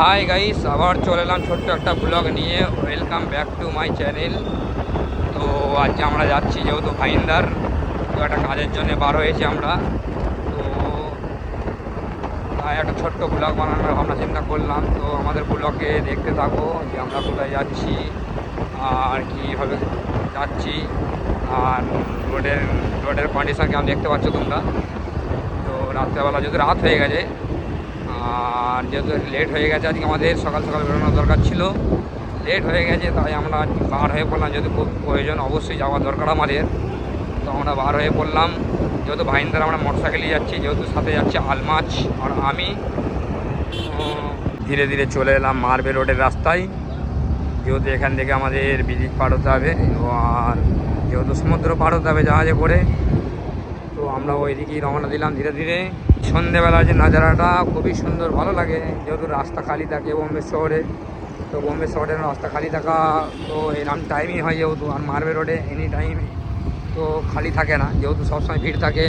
Hi guys, আবার চলে এলাম ছোট্ট একটা ব্লগ নিয়ে। Welcome back to my channel. তো আজকে আমরা যাচ্ছি যেহেতু ভাইন্দার, তো একটা কাজের জন্য বার হয়েছি আমরা। তো তাই একটা ছোট্ট ব্লগ বানানোর ভাবনা চিন্তা করলাম। তো আমাদের ব্লগে দেখতে থাকো যে আমরা কোথায় যাচ্ছি আর কীভাবে যাচ্ছি, আর রোডের কন্ডিশন কেমন দেখতে পাচ্ছ তোমরা। তো রাত্রেবেলা যেহেতু রাত হয়ে গেছে আর যেহেতু লেট হয়ে গেছে, আজকে আমাদের সকাল সকাল বেরোনোর দরকার ছিল, লেট হয়ে গেছে, তাই আমরা বার হয়ে পড়লাম। যেহেতু খুব প্রয়োজন, অবশ্যই যাওয়ার দরকার আমাদের, তো আমরা বার হয়ে পড়লাম। যেহেতু ভাইন্দার আমরা মোটরসাইকেলে যাচ্ছি, যেহেতু সাথে যাচ্ছে আলমাজ আর আমি। ধীরে ধীরে চলে এলাম মারবে রোডের রাস্তায়, যেহেতু এখান থেকে আমাদের ব্রিজ পার হতে হবে, আর যেহেতু সমুদ্র পার হতে হবে জাহাজে করে, তো আমরা ওই দিকেই রওনা দিলাম ধীরে ধীরে। সন্ধেবেলার যে নাজারাটা খুবই সুন্দর, ভালো লাগে, যেহেতু রাস্তা খালি থাকে বোম্বে শহরে। তো বোম্বে শহরের রাস্তা খালি থাকা তো এরকম টাইমই হয় যেহেতু, আর মারবে রোডে এনি টাইম তো খালি থাকে না, যেহেতু সবসময় ভিড় থাকে।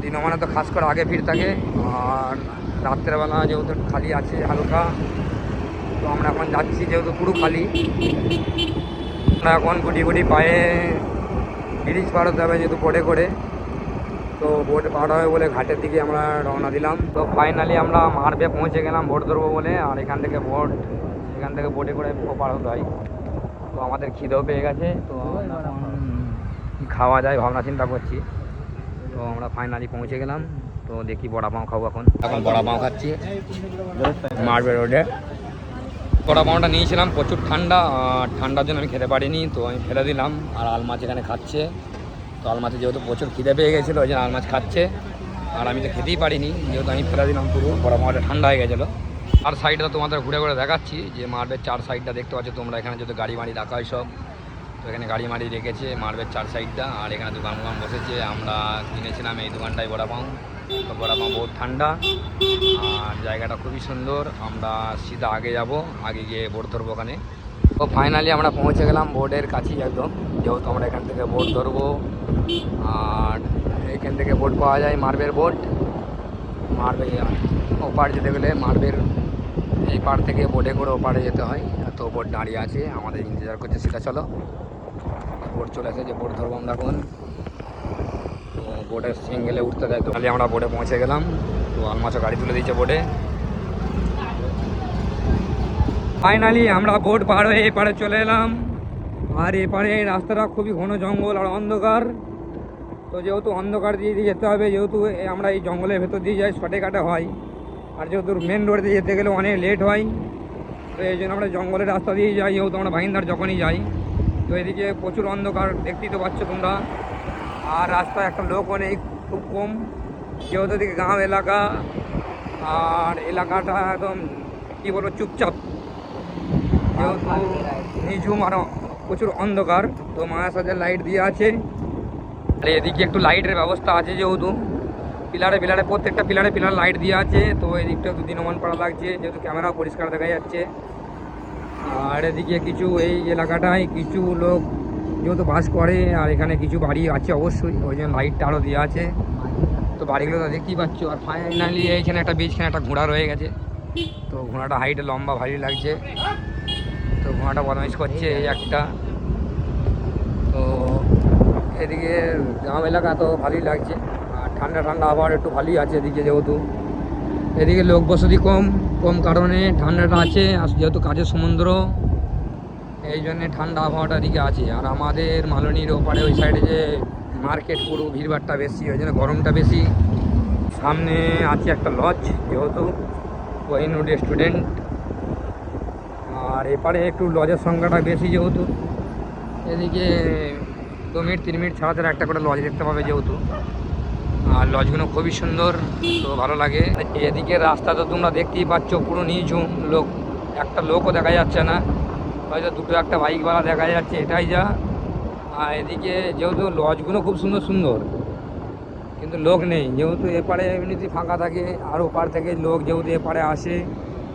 দিনও মানে তো খাস করে আগে ভিড় থাকে, আর রাত্রেবেলা যেহেতু খালি আছে হালকা। তো আমরা এখন যাচ্ছি যেহেতু পুরো খালি, আমরা এখন গুটি গুটি পায়ে ব্রিজ পার হতে হবে যেহেতু বোটে করে। তো বোট পার হবে বলে ঘাটের দিকে আমরা রওনা দিলাম। তো ফাইনালি আমরা মারবে পৌঁছে গেলাম বোট ধরবো বলে, আর এখান থেকে বোটে করে পার হতে হয়। তো আমাদের খিদেও পেয়ে গেছে, তো কী খাওয়া যায় ভাবনা চিন্তা করছি। তো আমরা ফাইনালি পৌঁছে গেলাম। তো দেখি বড়া পাও খাবো, এখন বড়া পাও খাচ্ছি মারবে রোডে। বড়া পাওটা নিয়েছিলাম, প্রচুর ঠান্ডা, আর ঠান্ডার জন্য আমি খেতে পারিনি, তো আমি ফেলে দিলাম। আর আলমাছ এখানে খাচ্ছে, তো আলমাছে যেহেতু প্রচুর খিদে পেয়ে গেছিলো ওই জন্য আলমাছ খাচ্ছে, আর আমি তো খেতেই পারিনি, যেহেতু আমি ফেলে দিলাম পুরো। বড় মাঠে ঠান্ডা হয়ে গেছিলো। আর সাইডটা তোমাদের ঘুরে ঘুরে দেখাচ্ছি, যে মাঠের চার সাইডটা দেখতে পাচ্ছ তোমরা। এখানে যেহেতু গাড়ি মাড়ি রাখা হয় সব, তো এখানে গাড়ি মাড়ি রেখেছে মাঠের চার সাইডটা, আর এখানে দোকান বসেছে। আমরা কিনেছিলাম এই দোকানটায় বড়া পাও। তো বড়া পাও বহুত ঠান্ডা, আর জায়গাটা খুবই সুন্দর। আমরা সিধা আগে যাব, আগে গিয়ে বোট ধরবো ওখানে। তো ফাইনালি আমরা পৌঁছে গেলাম বোটের কাছেই একদম, যেহেতু আমরা এখান থেকে বোট ধরবো। আর এখান থেকে বোট পাওয়া যায়, মারবের বোট। মারবে ওপার যেতে গেলে মারবের এই পার থেকে বোটে করে ওপারে যেতে হয়। তো বোট দাঁড়িয়ে আছে, আমাদের ইন্তজার করছে, সেটা চলো। বোট চলে এসেছে, বোট ধরবো আমরা এখন। তো বোটের সিঙ্গেলে উঠতে দেয়, তো খালি আমরা বোটে পৌঁছে গেলাম। তো আলমাচও গাড়ি তুলে দিচ্ছে বোটে। ফাইনালি আমরা বোট পার হয়ে এপারে চলে এলাম। আর এপারে রাস্তাটা খুবই ঘন জঙ্গল আর অন্ধকার। তো যেহেতু অন্ধকার দিয়ে যেতে হবে, যেহেতু আমরা এই জঙ্গলের ভেতর দিয়ে যাই, শর্টে কাটা হয়। আর যেহেতু মেন রোড দিয়ে যেতে গেলে অনেক লেট হয়, তো এই জন্য আমরা জঙ্গলের রাস্তা দিয়ে যাই, যেহেতু আমরা ভাইন্দার যখনই যাই। তো এদিকে প্রচুর অন্ধকার, দেখতেই তো পাচ্ছ তোমরা। আর রাস্তায় একটা লোকও নেই, খুব কম, যেহেতু এদিকে গাঁও এলাকা। আর এলাকাটা একদম কী বলবো, চুপচাপ, যেহেতু নিঝুম আর প্রচুর অন্ধকার। তো মায়ের সাথে লাইট দিয়ে আছে, আর এদিকে একটু লাইটের ব্যবস্থা আছে, যেহেতু পিলারে প্রত্যেকটা পিলার লাইট দিয়ে আছে। তো এদিকটা একটু দিনমান পড়া লাগছে, যেহেতু ক্যামেরাও পরিষ্কার দেখা যাচ্ছে। আর এদিকে কিছু এই এলাকাটায় কিছু লোক যেহেতু বাস করে, আর এখানে কিছু বাড়ি আছে অবশ্যই, ওই জন্য লাইটটা আরও দেওয়া আছে। তো বাড়িগুলো তো দেখতেই পাচ্ছ। আর ফাইনালি এইখানে একটা বীজখানে একটা ঘোড়া রয়ে গেছে। তো ঘোড়াটা হাইটে লম্বা, ভারী লাগছে। তো ঘোড়াটা বদমাইশ করছে এই একটা। তো এদিকে গ্রাম এলাকা তো ভালোই লাগছে, আর ঠান্ডা আবার একটু ভালোই আছে এদিকে, যেহেতু এদিকে লোক বসতি কম কারণে ঠান্ডাটা আছে। আর যেহেতু কাজের সমুদ্র, এই জন্যে ঠান্ডা আবহাওয়াটা এদিকে আছে। আর আমাদের মালনীর ওপারে ওই সাইডে যে মার্কেট, পুরো ভিড়ভাড়টা বেশি, ওই জন্য গরমটা বেশি। সামনে আছে একটা লজ, যেহেতু কোহিনুর রেস্টুরেন্ট। আর এপারে একটু লজের সংখ্যাটা বেশি, যেহেতু এদিকে 2 মিনিট 3 মিনিট ছাড়া একটা করে লজ দেখতে পাবে যেহেতু। আর লজগুলো খুবই সুন্দর, তো ভালো লাগে। এদিকে রাস্তা তো তোমরা দেখতেই পাচ্ছ, পুরো নিঝুম, একটা লোকও দেখা যাচ্ছে না, হয়তো দুটো একটা বাইকওয়ালা দেখা যাচ্ছে, এটাই যা। আর এদিকে যেহেতু লজগুলো খুব সুন্দর, কিন্তু লোক নেই, যেহেতু এপারে এমনিতেই ফাঁকা থাকে। আর ওপার থেকে লোক যেহেতু এপারে আসে,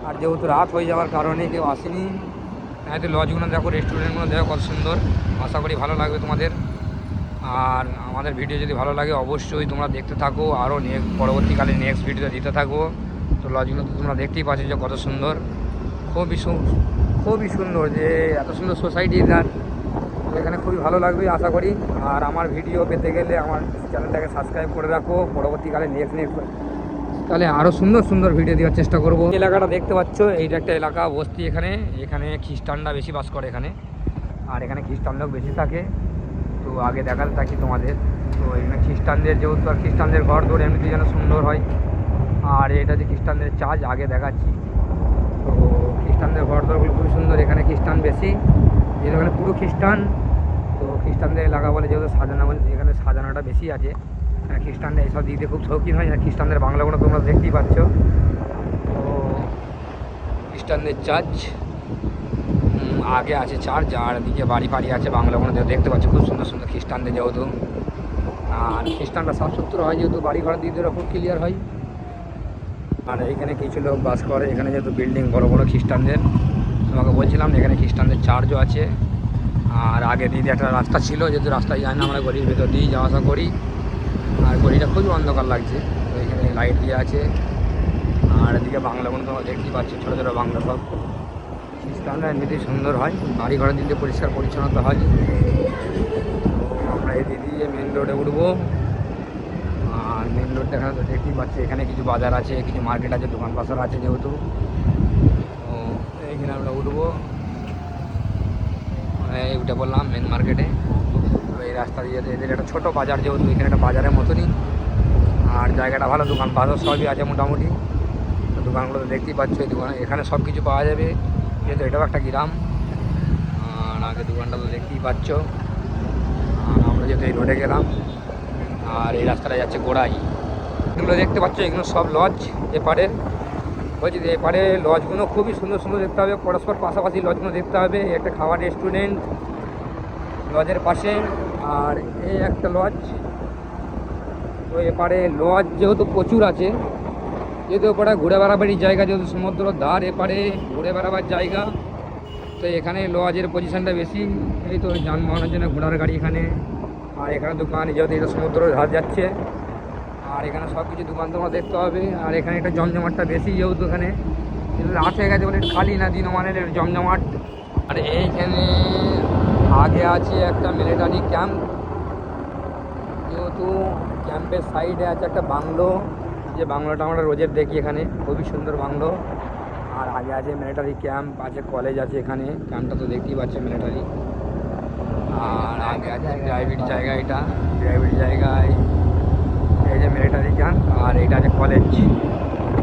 আর যেহেতু রাত হয়ে যাওয়ার কারণে কেউ আসেনি। হয়তো লজগুলো দেখো, রেস্টুরেন্টগুলো দেখো কত সুন্দর। আশা করি ভালো লাগবে তোমাদের। আর আমাদের ভিডিও যদি ভালো লাগে অবশ্যই তোমরা দেখতে থাকো, আরও পরবর্তীকালে নেক্সট ভিডিও দিতে থাকো। তো লজগুলো তো তোমরা দেখতেই পাচ্ছ যে কত সুন্দর। খুবই খুবই সুন্দর, যে এত সুন্দর সোসাইটির এখানে খুবই ভালো লাগবে আশা করি। আর আমার ভিডিও পেতে গেলে আমার চ্যানেলটাকে সাবস্ক্রাইব করে রাখো, পরবর্তীকালে নেক্সট তাহলে আরও সুন্দর সুন্দর ভিডিও দেওয়ার চেষ্টা করব। এলাকাটা দেখতে পাচ্ছ, এইটা একটা এলাকা বস্তি, এখানে খ্রিস্টানরা বেশি বাস করে এখানে, আর এখানে খ্রিস্টান লোক বেশি থাকে। তো আগে দেখাতে থাকি তোমাদের। তো এখানে খ্রিস্টানদের যেহেতু আর খ্রিস্টানদের ঘর দৌড় এমনিতেই যেন সুন্দর হয়, আর এটা যে খ্রিস্টানদের চার্চ আগে দেখাচ্ছি। তো খ্রিস্টানদের ঘর দরগুলো খুবই সুন্দর, এখানে খ্রিস্টান বেশি, যেহেতু এখানে পুরো খ্রিস্টান। তো খ্রিস্টানদের এলাকা বলে যেহেতু সাজানো বলে এখানে সাজানোটা বেশি আছে। খ্রিস্টানরা এইসব দিক দিয়ে খুব শৌখিন হয়, আর খ্রিস্টানদের বাংলাগুলো তোমরা দেখতেই পাচ্ছ। তো খ্রিস্টানদের চার্চ আগে আছে চার্চ, আর দিকে বাড়ি ফাড়ি আছে বাংলাগুলো দেখতে পাচ্ছ খুব সুন্দর সুন্দর খ্রিস্টানদের, যেহেতু আর খ্রিস্টানরা সাফ সুতরা হয়, যেহেতু বাড়ি ঘর দিক দিয়ে খুব ক্লিয়ার হয়। আর এইখানে কিছু লোক বাস করে, এখানে যেহেতু বিল্ডিং বড় বড় খ্রিস্টানদের, তোমাকে বলছিলাম এখানে খ্রিস্টানদের চার্চও আছে। আর আগে দিদি একটা রাস্তা ছিল, যেহেতু রাস্তায় যায় না, আমরা গলির ভেতর দিয়েই যাওয়া আসা করি। আর গলিটা খুবই অন্ধকার লাগছে, তো এখানে লাইট দিয়ে আছে। আর এদিকে বাংলাগুলো তোমরা দেখতেই পাচ্ছ, ছোটো ছোটো বাংলা সব। খ্রিস্টানরা এমনিতেই সুন্দর হয়, বাড়ি ঘরের দিক দিয়ে পরিষ্কার পরিচ্ছন্নতা হয়। তো আমরা এই দিক দিয়ে মেন রোডে উঠবো। আর মেন রোডটা এখানে তো দেখতেই পাচ্ছি, এখানে কিছু বাজার আছে, কিছু মার্কেট আছে, দোকান পাশার আছে যেহেতু। তো এইখানে আমরা উঠবো, উঠে বললাম মেন মার্কেটে। তো এই রাস্তা দিয়ে এদের একটা ছোটো বাজার, যেহেতু এখানে একটা বাজারের মতনই, আর জায়গাটা ভালো, দোকান পাশার সবই আছে মোটামুটি। তো দোকানগুলো তো দেখতেই পাচ্ছ, এই দোকানে এখানে সব কিছু পাওয়া যাবে, যেহেতু এটাও একটা গ্রাম। আর আগে দোকানটা তো দেখতেই পাচ্ছ। আর আমরা যেহেতু এই রোডে গেলাম, আর এই রাস্তাটা যাচ্ছে গোড়াই। এগুলো দেখতে পাচ্ছ, এগুলো সব লজ এপারে। বলছি যে এপারে লজগুলো খুবই সুন্দর সুন্দর দেখতে হবে, পরস্পর পাশাপাশি লজগুলো দেখতে হবে। একটা খাওয়ার রেস্টুরেন্ট লজের পাশে, আর এই একটা লজ। তো এপারে লজ যেহেতু প্রচুর আছে, যেহেতু এপারে ঘুরে বেড়াবাড়ির জায়গা, যেহেতু সমুদ্রের ধার, এপারে ঘুরে বেড়াবার জায়গা। তো এখানে লজের পজিশানটা বেশি, এই তো যানবাহনের জন্য ঘোড়ার গাড়ি এখানে। আর এখানে দোকান, যেহেতু এটা সমুদ্রের ধার যাচ্ছে, আর এখানে সব কিছু দোকান তোমরা দেখতে হবে। আর এখানে একটা জমজমাটটা বেশি, যেহেতু এখানে রাত হয়ে গেছে বলে খালি না, দিনমানের জমজমাট। আর এইখানে আগে আছে একটা মিলিটারি ক্যাম্প, যেহেতু ক্যাম্পের সাইডে আছে একটা বাংলো, যে বাংলোটা আমরা রোজের দেখি এখানে, খুবই সুন্দর বাংলো। আর আগে আছে মিলিটারি ক্যাম্প আছে, কলেজ আছে এখানে, ক্যাম্পটা তো দেখতেই পাচ্ছে মিলিটারি। আর আগে আছে প্রাইভেট জায়গা, এটা প্রাইভেট জায়গায় এই যে মিলিটারি ক্যাম্প। আর এটা আছে কলেজ,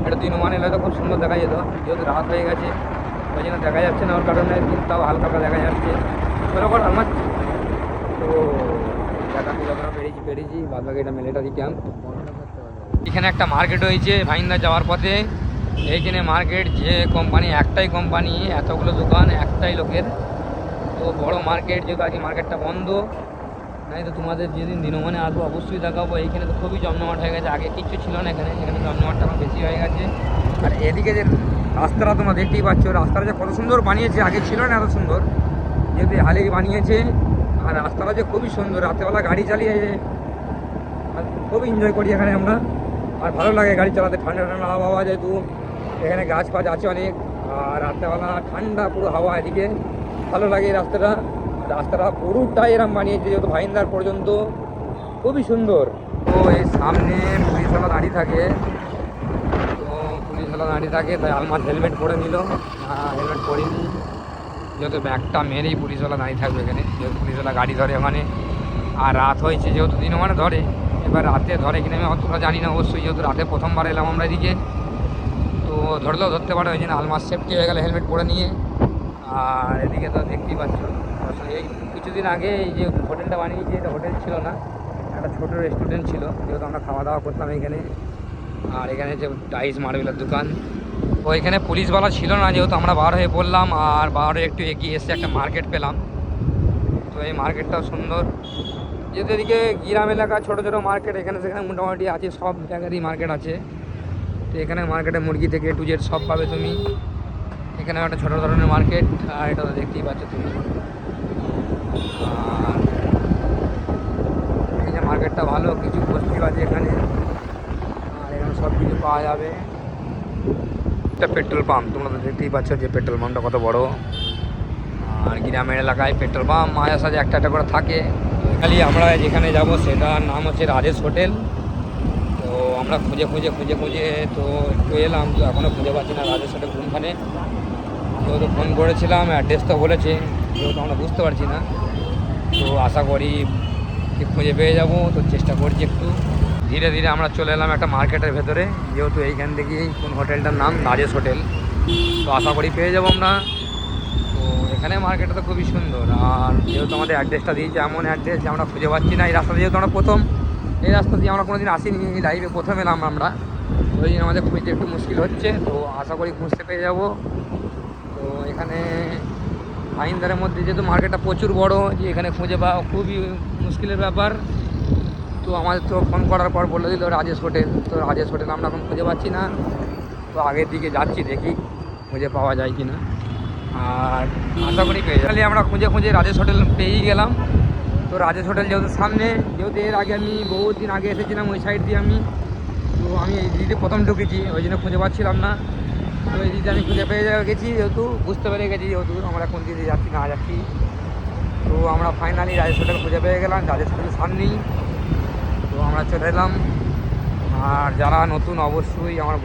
এটা দিনমান এলে তো খুব সুন্দর দেখা যেত, যেহেতু রাত হয়ে গেছে ওই জন্য দেখা যাচ্ছে না, ওর কারণে তাও হালকা দেখা যাচ্ছে বরাবর আমার। তো দেখাতে যখন পেরেছি বাদ বাকি এটা মিলিটারি ক্যাম্প। এখানে একটা মার্কেট হয়েছে ভাইন্দা যাওয়ার পথে, এইখানে মার্কেট, যে কোম্পানি, একটাই কোম্পানি, এতগুলো দোকান একটাই লোকের। তো বড় মার্কেট, যেহেতু আজকে মার্কেটটা বন্ধ, নাই তো তোমাদের যেদিন দিনমানে আসবো অবশ্যই দেখাবো। এইখানে তো খুবই জমজমাট হয়ে গেছে, আগে কিচ্ছু ছিল না এখানে, এখানে জমজমাটটা আমার বেশি হয়ে গেছে। আর এদিকে যে রাস্তাটা তোমরা দেখতেই পাচ্ছ, রাস্তাটা যে কত সুন্দর বানিয়েছে, আগে ছিল না এত সুন্দর, যেহেতু হালেই বানিয়েছে। আর রাস্তাটা যে খুবই সুন্দর, রাতেবেলা গাড়ি চালিয়ে খুব এনজয় করি এখানে আমরা। আর ভালো লাগে গাড়ি চালাতে, ঠান্ডা ঠান্ডা হাওয়া, যেহেতু এখানে গাছ ফাছ আছে অনেক। আর রাত্রেবেলা ঠান্ডা পুরো হাওয়া, এদিকে ভালো লাগে এই রাস্তাটা। রাস্তাটা পুরোটাই এরম বানিয়েছে, যেহেতু ভাইন্দার পর্যন্ত খুবই সুন্দর। তো এই সামনে পুলিশওয়ালা দাঁড়িয়ে থাকে, তো পুলিশওয়ালা দাঁড়িয়ে থাকে, তাই আলমার হেলমেট পরে নিল, হেলমেট পরিনি, যেহেতু ব্যাগটা মেরেই পুলিশওয়ালা দাঁড়িয়ে থাকবে এখানে, যেহেতু পুলিশওয়ালা গাড়ি ধরে ওখানে। আর রাত হয়েছে, যেহেতু দিনমানে ধরে, এবার রাতে ধরে কিনা আমি অতটা জানি না অবশ্যই, যেহেতু রাতে প্রথমবার এলাম আমরা এদিকে। তো ধরলেও ধরতে পারে, ওই জন্য আলমার সেফটি হয়ে গেলে হেলমেট পরে নিয়ে। আর এদিকে তো দেখতেই পাচ্ছ, এই কিছুদিন আগে এই যে হোটেলটা বানিয়েছে, এটা হোটেল ছিল না, একটা ছোটো রেস্টুরেন্ট ছিল, যেহেতু আমরা খাওয়া দাওয়া করতাম এখানে। আর এখানে যে টাইস মার্বেলের দোকান, তো এখানে পুলিশওয়ালা ছিল না, যেহেতু আমরা বার হয়ে পড়লাম। আর বার হয়ে একটু এগিয়ে এসে একটা মার্কেট পেলাম, তো এই মার্কেটটাও সুন্দর, যেহেতু এদিকে গ্রাম এলাকা, ছোটো ছোটো মার্কেট এখানে সেখানে মোটামুটি আছে, সব জায়গারই মার্কেট আছে। তো এখানে মার্কেটে মুরগি থেকে টু জেড সব পাবে তুমি, এখানে একটা ছোটো ধরনের মার্কেট। আর এটা তো দেখতেই পাচ্ছ তুমি। আর এই যে মার্কেটটা ভালো, কিছু বস্তি আছে এখানে, আর এখানে সব কিছু পাওয়া যাবে। একটা পেট্রোল পাম্প, তোমরা তো দেখতেই পাচ্ছ যে পেট্রোল পাম্পটা কত বড়। আর গ্রামের এলাকায় পেট্রোল পাম্প মাঝে সাঝে একটা একটা করে থাকে। খালি আমরা যেখানে যাব সেটার নাম হচ্ছে রাজেশ হোটেল। তো আমরা খুঁজে খুঁজে খুঁজে খুঁজে তো একটু এলাম, তো এখনও খুঁজে পাচ্ছি না রাজেশ হোটেল কোনখানে। তো ফোন করেছিলাম, অ্যাড্রেস তো বলেছে, যেহেতু আমরা বুঝতে পারছি না। তো আশা করি খুঁজে পেয়ে যাব, তো চেষ্টা করছি একটু। ধীরে ধীরে আমরা চলে এলাম একটা মার্কেটের ভেতরে, যেহেতু এইখান থেকেই কোন হোটেলটার নাম রাজেশ হোটেল। তো আশা করি পেয়ে যাবো আমরা। তো এখানে মার্কেটটা তো খুবই সুন্দর। আর যেহেতু আমাদের অ্যাড্রেসটা দিয়েছে, এমন অ্যাড্রেস যে আমরা খুঁজে পাচ্ছি না। এই রাস্তা যেহেতু আমরা প্রথম, এই রাস্তা দিয়ে আমরা কোনোদিন আসিনি, লাইভে প্রথম এলাম আমরা, ওই জন্য আমাদের খুঁজতে একটু মুশকিল হচ্ছে। তো আশা করি খুঁজতে পেয়ে যাব। তো এখানে ভাইন্দারের মধ্যে যেহেতু মার্কেটটা প্রচুর বড়, যে এখানে খুঁজে পাওয়া খুবই মুশকিলের ব্যাপার। তো আমাদের তো ফোন করার পর বলে দিল রাজেশ হোটেল। তো রাজেশ হোটেল আমরা এখন খুঁজে পাচ্ছি না। তো আগের দিকে যাচ্ছি, দেখি খুঁজে পাওয়া যায় কি না। আর আশা করি পেয়ে যাই। আমরা খুঁজে খুঁজে রাজেশ হোটেল পেয়েই গেলাম। তো রাজেশ হোটেল যেহেতু সামনে, যেহেতু এর আগে আমি বহুত দিন আগে এসেছিলাম ওই সাইড দিয়ে আমি, তো আমি এই দিদি প্রথম ঢুকেছি, ওই জন্য খুঁজে পাচ্ছিলাম না। তো এই দিদি আমি খুঁজে পেয়ে গেছি, যেহেতু বুঝতে পেরে গেছি যেহেতু আমরা কোন দিকে যাচ্ছি না যাচ্ছি। তো আমরা ফাইনালি রাজেশ হোটেল খুঁজে পেয়ে গেলাম, রাজেশ হোটেল সামনেই। তো আমরা চলে এলাম। আর যারা নতুন অবশ্যই আমার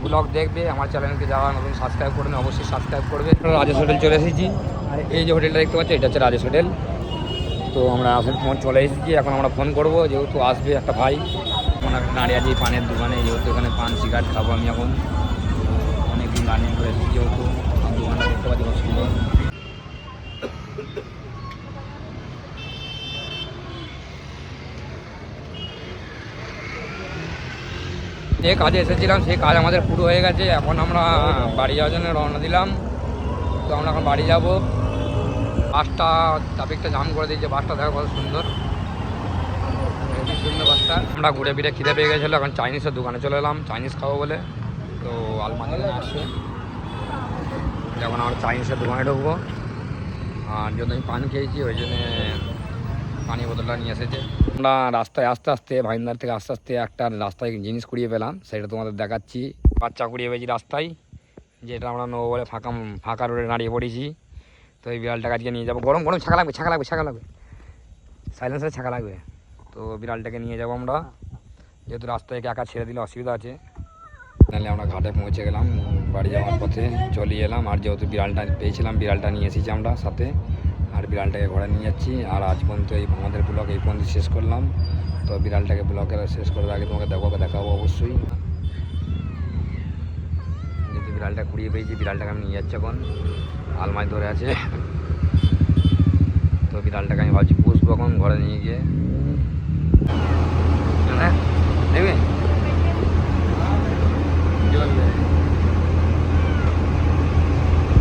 ব্লগ দেখবে, আমার চ্যানেলকে যারা নতুন সাবস্ক্রাইব করবেন অবশ্যই সাবস্ক্রাইব করবে। রাজেশ হোটেল চলে এসেছি, আর এই যে হোটেলটা দেখতে পাচ্ছি এটা হচ্ছে রাজেশ হোটেল। তো আমরা আসলে চলে এসেছি, এখন আমরা ফোন করব, যেহেতু আসবে একটা ভাই। আমরা দাঁড়িয়ে আছি পানের দোকানে, যেহেতু এখানে পান সিগারেট খাবো আমি এখন। অনেকদিন রানিং করে এসেছি, যেহেতু দোকানটা দেখতে পাচ্ছি খুব সুন্দর। যে কাজে এসেছিলাম সেই কাজ আমাদের পুরো হয়ে গেছে। এখন আমরা বাড়ি যাওয়ার জন্য রওনা দিলাম। তো আমরা এখন বাড়ি যাব। বাসটা ট্রাফিকটা জাম করে দিয়েছে, বাসটা দেখো কত সুন্দর, খুবই সুন্দর বাসটা। আমরা ঘুরে ফিরে খিদে পেয়ে গেছিলো, এখন চাইনিজের দোকানে চলে এলাম চাইনিজ খাবো বলে। তো আলমারি আসছে, এখন আমরা চাইনিজের দোকানে ঢুকবো। আর যেহেতু আমি পান খেয়েছি ওই জন্যে পানি বোতলটা নিয়ে এসেছে। আমরা রাস্তায় আস্তে আস্তে ভাইন্দার থেকে আস্তে আস্তে একটা রাস্তায় জিনিস কুড়িয়ে পেলাম, সেটা তোমাদের দেখাচ্ছি। বাচ্চা কুড়িয়ে পেয়েছি রাস্তায়, যেটা আমরা নেবো বলে ফাঁকা রোডে দাঁড়িয়ে পড়েছি। তো এই বিড়ালটাকে আজকে নিয়ে যাবো। গরম গরম ছাকা লাগবে, ছাকা লাগবে, ছাকা লাগবে, সাইলেন্সারে ছাকা লাগবে। তো বিড়ালটাকে নিয়ে যাবো আমরা, যেহেতু রাস্তায় একা ছেড়ে দিলে অসুবিধা আছে। নাহলে আমরা ঘাটে পৌঁছে গেলাম, বাড়ি যাওয়ার পথে চলে এলাম। আর যেহেতু বিড়ালটা পেয়েছিলাম, বিড়ালটা নিয়ে এসেছি আমরা সাথে, আর বিড়ালটাকে ঘরে নিয়ে যাচ্ছি। আর আজ পর্যন্ত আমাদের ব্লগ এই পর্যন্ত শেষ করলাম। তো বিড়ালটাকে ব্লগের শেষ করার আগে তোমাকে দেখাবো অবশ্যই। যেহেতু বিড়ালটা কুড়িয়ে পেয়েছি, বিড়ালটাকে আমি নিয়ে যাচ্ছি এখন, আলমারি ধরে আছে। তো বিড়ালটাকে আমি ভাবছি পুষবো এখন ঘরে নিয়ে গিয়ে।